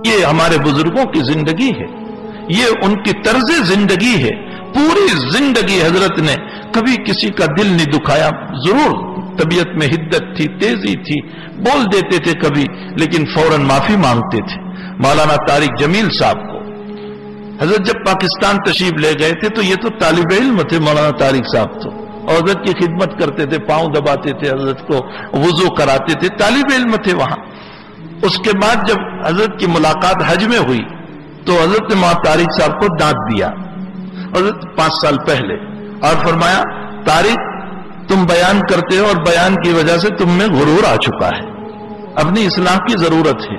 یہ ہمارے بزرگوں کی زندگی ہے، یہ ان کی طرز زندگی ہے. پوری زندگی حضرت نے کبھی کسی کا دل نہیں دکھایا. ضرور طبیعت میں حدت تھی، تیزی تھی، بول دیتے تھے کبھی، لیکن فوراً معافی مانگتے تھے. مولانا طارق جمیل صاحب کو حضرت جب پاکستان تشریف لے گئے تھے تو یہ تو طالب علم تھے. مولانا طارق صاحب تو حضرت کی خدمت کرتے تھے، پاؤں دباتے تھے، حضرت کو وضو کراتے تھے، طالب علم تھے وہاں. اس کے بعد جب حضرت کی ملاقات حج میں ہوئی تو حضرت نے مولانا طارق صاحب کو دانت دیا، حضرت 5 سال پہلے، اور فرمایا طارق تم بیان کرتے ہو اور بیان کی وجہ سے تم میں غرور آ چکا ہے، اپنی اصلاح کی ضرورت ہے.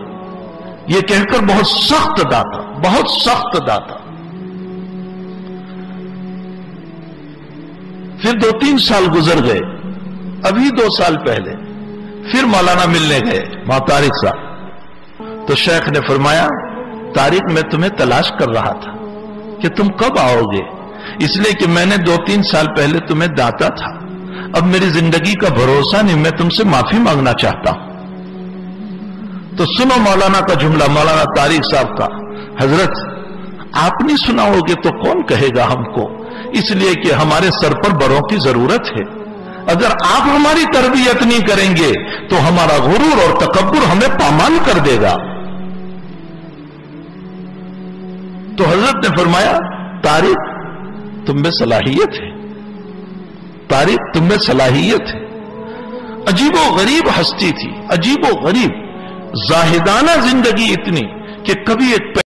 یہ کہہ کر بہت سخت ڈانٹا، بہت سخت ڈانٹا. پھر 2-3 سال گزر گئے. ابھی 2 سال پہلے پھر مولانا ملنے گئے مولانا طارق صاحب. تو شیخ نے فرمایا طارق میں تمہیں تلاش کر رہا تھا کہ تم کب آؤ گے، اس لیے کہ میں نے 2-3 سال پہلے تمہیں ڈانٹا تھا. اب میری زندگی کا بھروسہ نہیں، میں تم سے معافی مانگنا چاہتا ہوں. تو سنو مولانا کا جملہ، مولانا طارق صاحب کا. حضرت آپ نہیں سنا ہوگے تو کون کہے گا ہم کو، اس لیے کہ ہمارے سر پر بڑوں کی ضرورت ہے. اگر آپ ہماری تربیت نہیں کریں گے تو ہمارا غرور اور تکبر ہمیں پامال کر دے گا. تو حضرت نے فرمایا طارق تم میں صلاحیت ہے، طارق تم میں صلاحیت ہے. عجیب و غریب ہستی تھی، عجیب و غریب، زاہدانہ زندگی اتنی کہ کبھی ایک